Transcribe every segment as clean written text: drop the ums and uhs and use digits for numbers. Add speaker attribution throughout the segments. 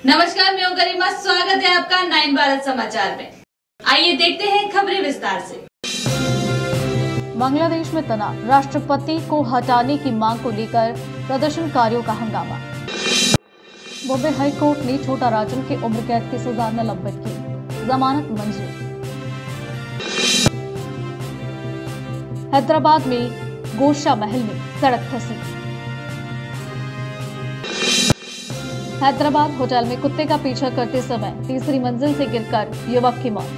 Speaker 1: नमस्कार, मैं हूं गरिमा। स्वागत है आपका 9 भारत समाचार में। आइए देखते हैं खबरें विस्तार से।
Speaker 2: बांग्लादेश में तनाव, राष्ट्रपति को हटाने की मांग को लेकर प्रदर्शनकारियों का हंगामा। बॉम्बे हाई कोर्ट ने छोटा राजन की उम्र कैद की सजा निलंबित की, जमानत मंजूर। हैदराबाद में गोशा महल में सड़क धंसी। हैदराबाद होटल में कुत्ते का पीछा करते समय तीसरी मंजिल से गिरकर युवक की मौत।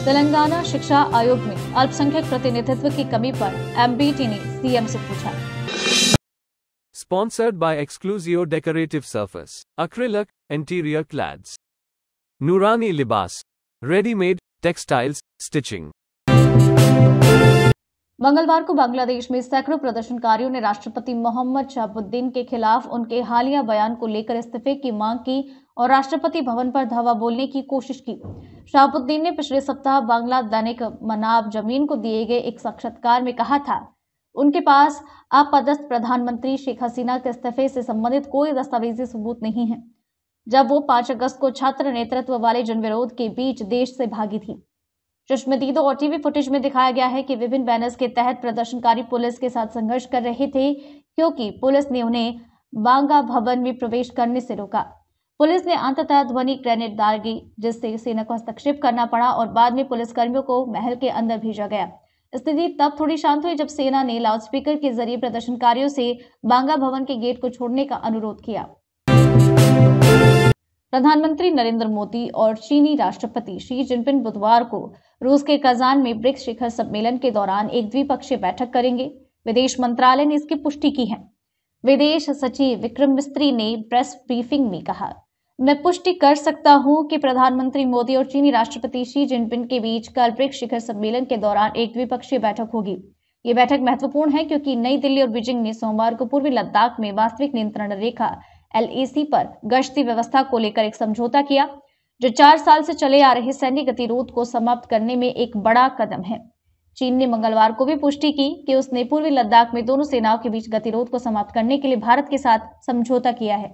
Speaker 2: तेलंगाना शिक्षा आयोग में अल्पसंख्यक प्रतिनिधित्व की कमी पर एमबीटी ने सीएम से पूछा।
Speaker 3: Sponsored by Exclusio Decorative Surface, Acrylic, Interior Clads, Nurani Libas, Ready-made, Textiles, Stitching।
Speaker 2: मंगलवार को बांग्लादेश में सैकड़ों प्रदर्शनकारियों ने राष्ट्रपति मोहम्मद शहाबुद्दीन के खिलाफ उनके हालिया बयान को लेकर इस्तीफे की मांग की और राष्ट्रपति भवन पर धावा बोलने की कोशिश की। शहाबुद्दीन ने पिछले सप्ताह बांग्ला दैनिक मनाब जमीन को दिए गए एक साक्षात्कार में कहा था, उनके पास अपदस्थ प्रधानमंत्री शेख हसीना के इस्तीफे से संबंधित कोई दस्तावेजी सबूत नहीं है, जब वो 5 अगस्त को छात्र नेतृत्व वाले जनविरोध के बीच देश से भागी थी। चश्मदीदों और टीवी फुटेज में दिखाया गया है कि विभिन्न बैनर्स के तहत प्रदर्शनकारी पुलिस के साथ संघर्ष कर रहे थे, क्योंकि पुलिस ने उन्हें बांगा भवन में प्रवेश करने से रोका। पुलिस ने अंततः ध्वनि ग्रेनेड दागी, जिससे सेना को हस्तक्षेप करना पड़ा और बाद में पुलिसकर्मियों को महल के अंदर भेजा गया। स्थिति तब थोड़ी शांत हुई जब सेना ने लाउडस्पीकर के जरिए प्रदर्शनकारियों से बांगा भवन के गेट को छोड़ने का अनुरोध किया। प्रधानमंत्री नरेंद्र मोदी और चीनी राष्ट्रपति शी जिनपिंग बुधवार को रूस के कजान में ब्रिक्स शिखर सम्मेलन के दौरान एक द्विपक्षीय बैठक करेंगे। विदेश मंत्रालय ने इसकी पुष्टि की है। विदेश सचिव विक्रम मिस्त्री ने प्रेस ब्रीफिंग में कहा, मैं पुष्टि कर सकता हूं कि प्रधानमंत्री मोदी और चीनी राष्ट्रपति शी जिनपिंग के बीच कल ब्रिक्स शिखर सम्मेलन के दौरान एक द्विपक्षीय बैठक होगी। ये बैठक महत्वपूर्ण है क्योंकि नई दिल्ली और बीजिंग ने सोमवार को पूर्वी लद्दाख में वास्तविक नियंत्रण रेखा LAC पर गश्ती व्यवस्था को लेकर एक समझौता किया, जो 4 साल से चले आ रहे सैन्य गतिरोध को समाप्त करने में एक बड़ा कदम है। चीन ने मंगलवार को भी पुष्टि की कि उसने पूर्वी लद्दाख में दोनों सेनाओं के बीच गतिरोध को समाप्त करने के लिए भारत के साथ समझौता किया है।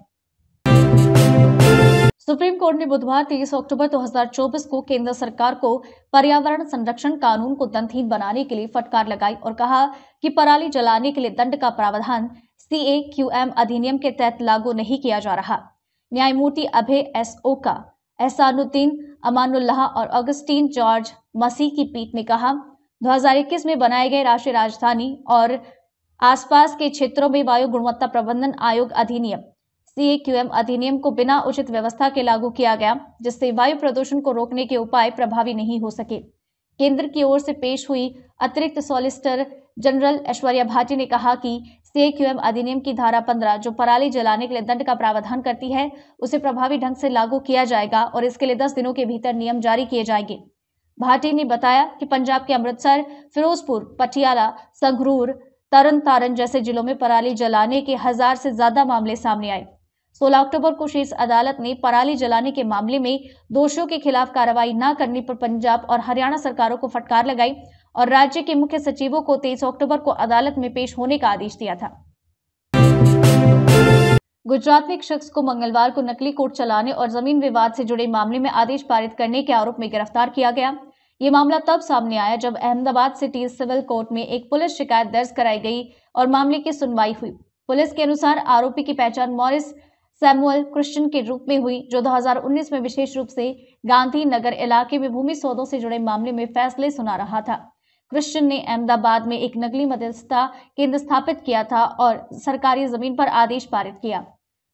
Speaker 2: सुप्रीम कोर्ट ने बुधवार 23 अक्टूबर 2024 को केंद्र सरकार को पर्यावरण संरक्षण कानून को दंडहीन बनाने के लिए फटकार लगाई और कहा कि पराली जलाने के लिए दंड का प्रावधान CAQM अधिनियम के तहत लागू नहीं किया जा रहा। न्यायमूर्ति अभय S ओका, एहसानुद्दीन अमानुल्लाह और अगस्टीन जॉर्ज मसीह की पीठ ने कहा, 2021 में बनाए गए राष्ट्रीय राजधानी और आसपास के क्षेत्रों में वायु गुणवत्ता प्रबंधन आयोग अधिनियम CAQM अधिनियम को बिना उचित व्यवस्था के लागू किया गया, जिससे वायु प्रदूषण को रोकने के उपाय प्रभावी नहीं हो सके। केंद्र की ओर से पेश हुई अतिरिक्त सॉलिसिटर जनरल ऐश्वर्या भाटी ने कहा कि CAQM अधिनियम की धारा 15, जो पराली जलाने के लिए दंड का प्रावधान करती है, उसे प्रभावी ढंग से लागू किया जाएगा और इसके लिए 10 दिनों के भीतर नियम जारी किए जाएंगे। भाटी ने बताया कि पंजाब के अमृतसर, फिरोजपुर, पटियाला, संगरूर, तरन तारण जैसे जिलों में पराली जलाने के 1000 से ज्यादा मामले सामने आए। 16 अक्टूबर को शीर्ष अदालत ने पराली जलाने के मामले में दोषियों के खिलाफ कार्रवाई न करने पर पंजाब और हरियाणा सरकारों को फटकार लगाई और राज्य के मुख्य सचिवों को 23 अक्टूबर को अदालत में पेश होने का आदेश दिया था। गुजरात में एक शख्स को मंगलवार को नकली कोर्ट चलाने और जमीन विवाद से जुड़े मामले में आदेश पारित करने के आरोप में गिरफ्तार किया गया। ये मामला तब सामने आया जब अहमदाबाद सिटी सिविल कोर्ट में एक पुलिस शिकायत दर्ज कराई गई और मामले की सुनवाई हुई। पुलिस के अनुसार आरोपी की पहचान मॉरिस सैमुअल क्रिश्चियन के रूप में हुई, जो 2019 में विशेष रूप से गांधीनगर इलाके में भूमि सौदों से जुड़े मामले में फैसले सुना रहा था। क्रिश्चियन ने अहमदाबाद में एक नकली मध्यस्थता केंद्र स्थापित किया था और सरकारी जमीन पर आदेश पारित किया।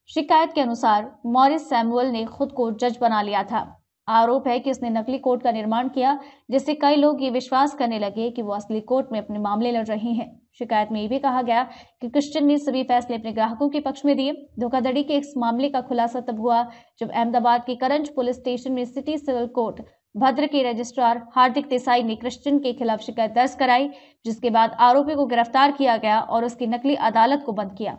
Speaker 2: शिकायत के अनुसार मॉरिस सैमुअल ने खुद को जज बना लिया था। आरोप है कि उसने नकली कोर्ट का निर्माण किया, जिससे कई लोग ये विश्वास करने लगे कि वो असली कोर्ट में अपने मामले लड़ रहे हैं। शिकायत में ये भी कहा गया कि क्रिश्चियन ने सभी फैसले अपने ग्राहकों के पक्ष में दिए। धोखाधड़ी के इस मामले का खुलासा तब हुआ जब अहमदाबाद के करंज पुलिस स्टेशन में सिटी सिविल कोर्ट भद्र के रजिस्ट्रार हार्दिक देसाई ने क्रिश्चियन के खिलाफ शिकायत दर्ज कराई, जिसके बाद आरोपी को गिरफ्तार किया गया और उसकी नकली अदालत को बंद किया।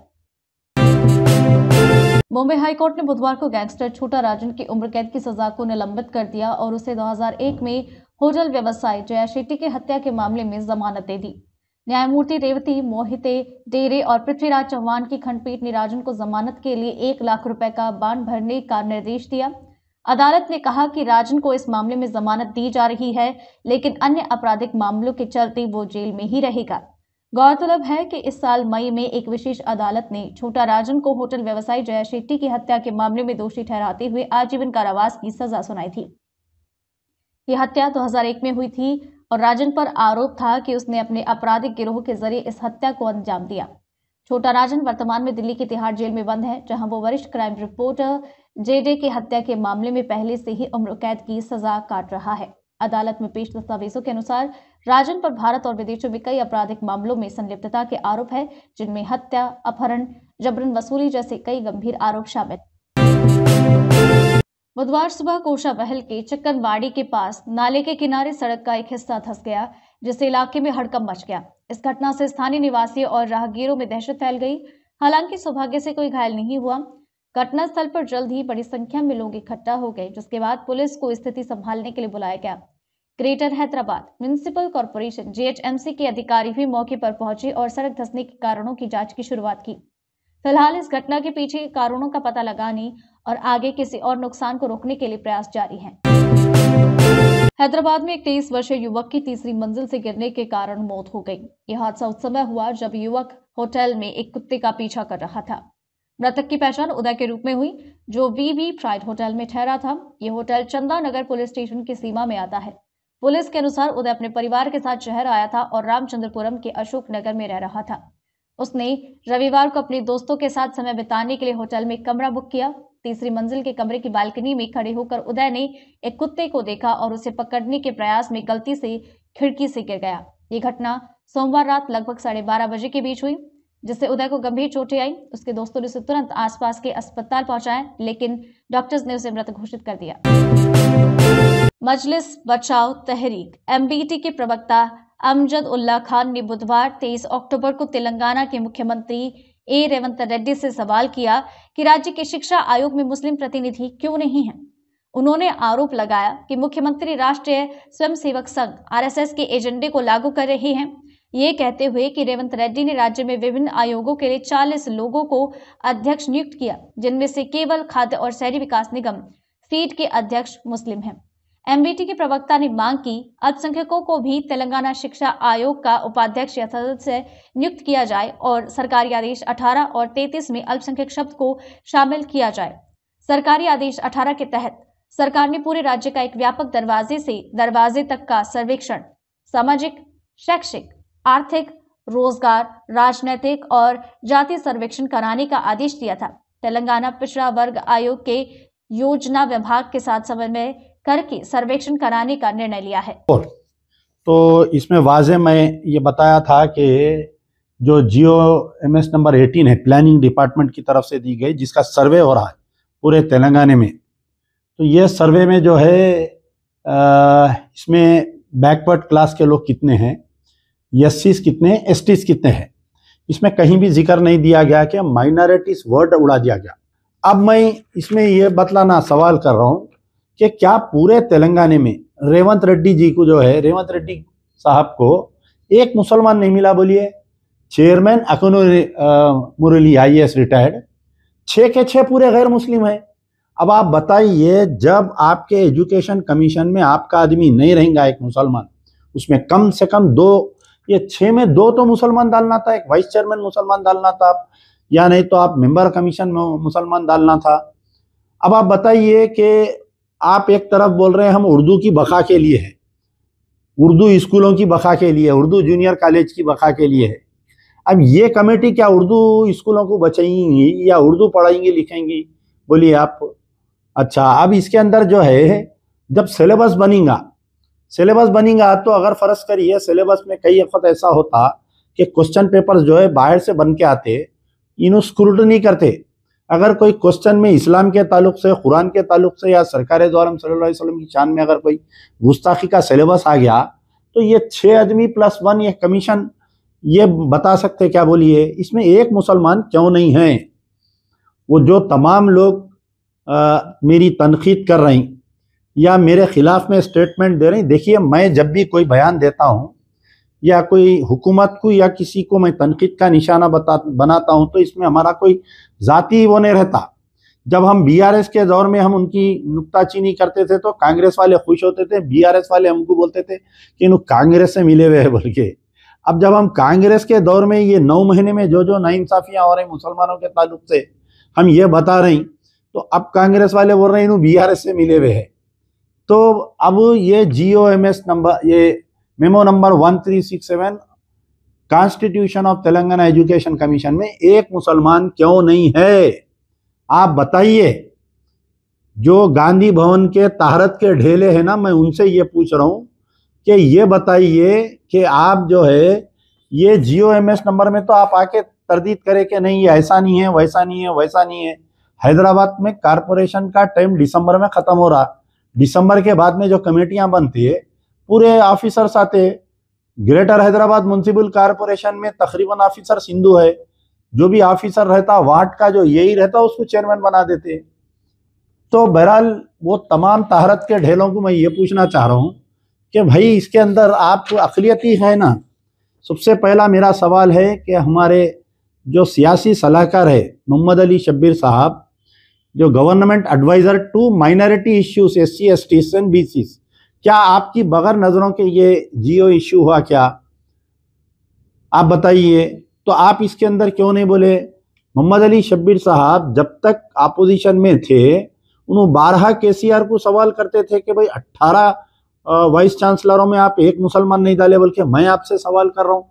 Speaker 2: बॉम्बे हाईकोर्ट ने बुधवार को गैंगस्टर छोटा राजन की उम्र कैद की सजा को निलंबित कर दिया और उसे 2001 में होटल व्यवसायी जया शेट्टी की हत्या के मामले में जमानत दे दी। न्यायमूर्ति रेवती मोहिते डेरे और पृथ्वीराज चौहान की खंडपीठ ने राजन को जमानत के लिए 1 लाख रुपए का बांड भरने का निर्देश दिया। अदालत ने कहा कि राजन को इस मामले में जमानत दी जा रही है, लेकिन अन्य आपराधिक मामलों के चलते वो जेल में ही रहेगा। गौरतलब है कि इस साल मई में एक विशेष अदालत ने छोटा राजन को होटल व्यवसायी जया शेट्टी की हत्या के मामले में दोषी ठहराते हुए आजीवन कारावास की सजा सुनाई थी। यह हत्या 2001 में हुई थी और राजन पर आरोप था कि उसने अपने आपराधिक गिरोह के जरिए इस हत्या को अंजाम दिया। छोटा राजन वर्तमान में दिल्ली के तिहाड़ जेल में बंद है, जहां वो वरिष्ठ क्राइम रिपोर्टर जेडे की हत्या के मामले में पहले से ही उम्र कैद की सजा काट रहा है। अदालत में पेश दस्तावेजों के अनुसार राजन पर भारत और विदेशों में कई आपराधिक मामलों में संलिप्तता के आरोप है, जिनमें हत्या, अपहरण, जबरन वसूली जैसे कई गंभीर आरोप शामिल। बुधवार सुबह कोषाबहल के चक्कनवाड़ी के पास नाले के किनारे सड़क का एक हिस्सा धंस गया, जिससे इलाके में हड़कंप मच गया। इस घटना से स्थानीय निवासियों और राहगीरों में दहशत फैल गई। हालांकि सौभाग्य से कोई घायल नहीं हुआ। घटनास्थल पर जल्द ही बड़ी संख्या में लोग इकट्ठा हो गए, जिसके बाद पुलिस को स्थिति संभालने के लिए बुलाया गया। Greater Hyderabad municipal corporation GHMC के अधिकारी भी मौके पर पहुंचे और सड़क धंसने के कारणों की जांच की शुरुआत की। फिलहाल इस घटना के पीछे के कारणों का पता लगाने और आगे किसी और नुकसान को रोकने के लिए प्रयास जारी हैं। हैदराबाद में एक 23 वर्षीय युवक की तीसरी मंजिल से गिरने के कारण मौत हो गई। यह हादसा उस समय हुआ जब युवक होटल में एक कुत्ते का पीछा कर रहा था। मृतक की पहचान उदय के रूप में हुई, जो VV प्राइड होटल में ठहरा था। यह होटल चंदा नगर पुलिस स्टेशन की सीमा में आता है। पुलिस के अनुसार उदय अपने परिवार के साथ शहर आया था और रामचंद्रपुरम के अशोक नगर में रह रहा था। उसने रविवार को अपने दोस्तों के साथ समय बिताने के लिए होटल में कमरा बुक किया। तीसरी मंजिल के कमरे की बालकनी में खड़े होकर उदय ने एक कुत्ते को देखा और उसे पकड़ने के प्रयास में गलती से खिड़की से गिर गया। ये घटना सोमवार रात लगभग 12:30 बजे के बीच हुई, जिससे उदय को गंभीर चोटें आई। उसके दोस्तों ने उसे तुरंत आसपास के अस्पताल पहुंचाया, लेकिन डॉक्टर्स ने उसे मृत घोषित कर दिया। मजलिस बचाओ तहरीक MBT के प्रवक्ता अमजद उल्ला खान ने बुधवार 23 अक्टूबर को तेलंगाना के मुख्यमंत्री रेवंत रेड्डी से सवाल किया कि राज्य के शिक्षा आयोग में मुस्लिम प्रतिनिधि क्यों नहीं हैं। उन्होंने आरोप लगाया कि मुख्यमंत्री राष्ट्रीय स्वयंसेवक संघ RSS के एजेंडे को लागू कर रहे हैं, ये कहते हुए कि रेवंत रेड्डी ने राज्य में विभिन्न आयोगों के लिए 40 लोगों को अध्यक्ष नियुक्त किया, जिनमें से केवल खाद्य और शहरी विकास निगम फीड के अध्यक्ष मुस्लिम हैं। MBT के प्रवक्ता ने मांग की अल्पसंख्यकों को भी तेलंगाना शिक्षा आयोग का उपाध्यक्ष या सदस्य नियुक्त किया जाए और सरकारी आदेश 18 और 33 में अल्पसंख्यक शब्द को शामिल किया जाए। सरकारी आदेश 18 के तहत सरकार ने पूरे राज्य का एक व्यापक दरवाजे से दरवाजे तक का सर्वेक्षण सामाजिक, शैक्षिक, आर्थिक, रोजगार, राजनैतिक और जातीय सर्वेक्षण कराने का आदेश दिया था। तेलंगाना पिछड़ा वर्ग आयोग के योजना विभाग के साथ समन्वय करके सर्वेक्षण कराने का निर्णय लिया है।
Speaker 4: तो इसमें वाजे मैं ये बताया था कि जो GOMS नंबर 18 है, प्लानिंग डिपार्टमेंट की तरफ से दी गई, जिसका सर्वे हो रहा है पूरे तेलंगाना में। तो ये सर्वे में जो है इसमें बैकवर्ड क्लास के लोग कितने हैं, SCs कितने, STs कितने हैं, इसमें कहीं भी जिक्र नहीं दिया गया कि माइनॉरिटीज वर्ड उड़ा दिया गया। अब मैं इसमें ये बतलाना सवाल कर रहा हूँ कि क्या पूरे तेलंगाना में रेवंत रेड्डी जी को जो है, रेवंत रेड्डी साहब को एक मुसलमान नहीं मिला? बोलिए, चेयरमैन अकुनु मुरली IAS रिटायर्ड, 6 के 6 पूरे गैर मुस्लिम है। अब आप बताइए, जब आपके एजुकेशन कमीशन में आपका आदमी नहीं रहेगा एक मुसलमान, उसमें कम से कम 2, ये 6 में 2 तो मुसलमान डालना था, एक वाइस चेयरमैन मुसलमान डालना था, या नहीं तो आप मेंबर कमीशन में मुसलमान डालना था। अब आप बताइए कि आप एक तरफ बोल रहे हैं हम उर्दू की बका के लिए है, उर्दू स्कूलों की बका के लिए, उर्दू जूनियर कॉलेज की बका के लिए है। अब ये कमेटी क्या उर्दू स्कूलों को बचाएंगी या उर्दू पढ़ाएंगी लिखेंगी? बोलिए आप। अच्छा, अब इसके अंदर जो है, जब सिलेबस बनेगा तो अगर फर्ज करिए सिलेबस में कई वक्त ऐसा होता कि क्वेश्चन पेपर्स जो है बाहर से बन के आते, इन्हों स्क्रूटनी करते। अगर कोई क्वेश्चन में इस्लाम के ताल्लुक से, कुरान के ताल्लुक से या सरकार दो आलम सल्लल्लाहु अलैहि वसल्लम की शान में अगर कोई गुस्ताखी का सिलेबस आ गया, तो ये 6 आदमी प्लस 1 ये कमीशन ये बता सकते क्या? बोलिए, इसमें एक मुसलमान क्यों नहीं है? वो जो तमाम लोग मेरी तनकीद कर रही या मेरे खिलाफ में स्टेटमेंट दे रही, देखिए मैं जब भी कोई बयान देता हूँ या कोई हुकूमत को या किसी को मैं तनकीद का निशाना बनाता हूं तो इसमें हमारा कोई जाती वो नहीं रहता। जब हम बीआरएस के दौर में हम उनकी नुक्ताचीनी करते थे तो कांग्रेस वाले खुश होते थे, बीआरएस वाले हमको बोलते थे कि इन कांग्रेस से मिले हुए हैं बोल के। अब जब हम कांग्रेस के दौर में ये 9 महीने में जो जो नाइंसाफियां हो रही मुसलमानों के ताल्लुक से हम ये बता रहे, तो अब कांग्रेस वाले बोल रहे हैं इन बीआरएस से मिले हुए हैं। तो अब ये GOMS नंबर, ये memo number 1367 constitution of Telangana education commission में एक मुसलमान क्यों नहीं है? आप बताइए। जो गांधी भवन के तहरत के ढेले हैं ना, मैं उनसे ये पूछ रहा हूं कि ये बताइए कि आप जो है ये GOMS नंबर में तो आप आके तरदीद करें कि नहीं ये ऐसा नहीं है, वैसा नहीं है, वैसा नहीं है। हैदराबाद में कारपोरेशन का टाइम दिसंबर में खत्म हो रहा, दिसंबर के बाद में जो कमेटियां बनती है पूरे ऑफिसर्स आते। ग्रेटर हैदराबाद म्युनिसिपल कारपोरेशन में तकरीबन ऑफिसर हिंदू है, जो भी ऑफिसर रहता वार्ड का जो यही रहता उसको चेयरमैन बना देते। तो बहरहाल वो तमाम तहरत के ढेलों को मैं ये पूछना चाह रहा हूँ कि भाई इसके अंदर आप अक़लियती है ना। सबसे पहला मेरा सवाल है कि हमारे जो सियासी सलाहकार है मोहम्मद अली शब्बीर साहब, जो government adviser to minority issues SC STs and BCs, क्या आपकी बगैर नज़रों के ये GO इश्यू हुआ क्या? आप बताइए। तो आप इसके अंदर क्यों नहीं बोले? मोहम्मद अली शब्बीर साहब जब तक अपोजिशन में थे उन्होंने 12 KCR को सवाल करते थे कि भाई 18 वाइस चांसलरों में आप एक मुसलमान नहीं डाले, बल्कि मैं आपसे सवाल कर रहा हूँ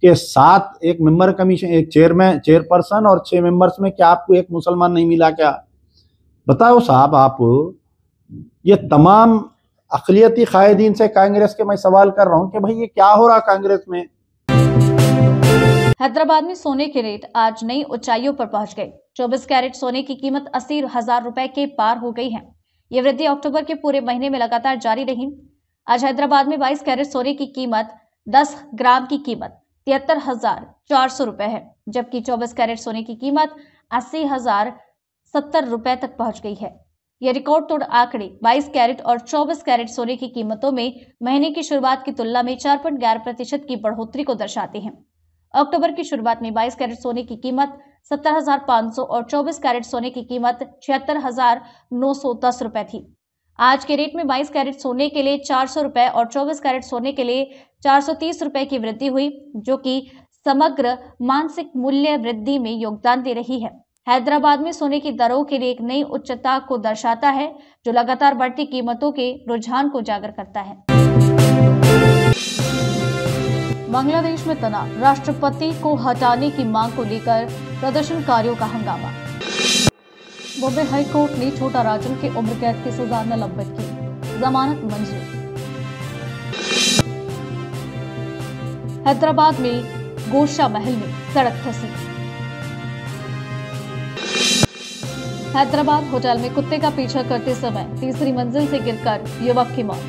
Speaker 4: कि 7 एक मेंबर कमीशन, एक चेयरपर्सन और 6 मेंबर्स में क्या आपको एक मुसलमान नहीं मिला क्या? बताओ साहब आप। ये तमाम अक़लियती कायदीन से कांग्रेस के मैं सवाल कर रहा हूँ कि भाई ये क्या हो रहा कांग्रेस में।
Speaker 2: हैदराबाद में सोने के रेट आज नई ऊंचाइयों पर पहुंच गए। 24 कैरेट सोने की कीमत 80,000 रुपए के पार हो गई है। ये वृद्धि अक्टूबर के पूरे महीने में लगातार जारी रही। आज हैदराबाद में 22 कैरेट सोने की कीमत 10 ग्राम की कीमत 73,400 रुपए है, जबकि 24 कैरेट सोने की कीमत 80,070 रुपए तक पहुंच गई है। यह रिकॉर्ड तोड़ आंकड़े 22 कैरेट और 24 कैरेट सोने की कीमतों में महीने की शुरुआत की तुलना में 4.11% की बढ़ोतरी को दर्शाते हैं। अक्टूबर की शुरुआत में 22 कैरेट सोने की कीमत 70,500 और 24 कैरेट सोने की कीमत 76,910 रुपए थी। आज के रेट में 22 कैरेट सोने के लिए 400 रुपए और 24 कैरेट सोने के लिए 430 रुपए की वृद्धि हुई, जो कि समग्र मानसिक मूल्य वृद्धि में योगदान दे रही है। हैदराबाद में सोने की दरों के लिए एक नई उच्चता को दर्शाता है, जो लगातार बढ़ती कीमतों के रुझान को उजागर करता है। बांग्लादेश में तनाव, राष्ट्रपति को हटाने की मांग को लेकर प्रदर्शनकारियों का हंगामा। बॉम्बे हाई कोर्ट ने छोटा राजन की उम्र कैद की सजा निलंबित की, जमानत मंजूर। हैदराबाद में गोशा महल में सड़क धंसी। हैदराबाद होटल में कुत्ते का पीछा करते समय तीसरी मंजिल से गिरकर युवक की मौत।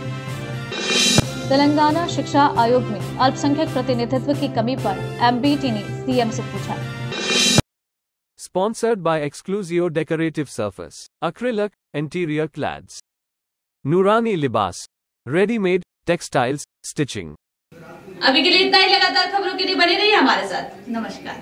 Speaker 2: तेलंगाना शिक्षा आयोग में अल्पसंख्यक प्रतिनिधित्व की कमी पर MBT ने CM से पूछा।
Speaker 3: Sponsored by Exclusio Decorative Surface, Acrylic, Interior Clads, Nurani Libas, Ready-made, Textiles, Stitching।
Speaker 1: अभी के लिए इतना ही। लगातार खबरों के लिए बने रहिए हमारे साथ। नमस्कार।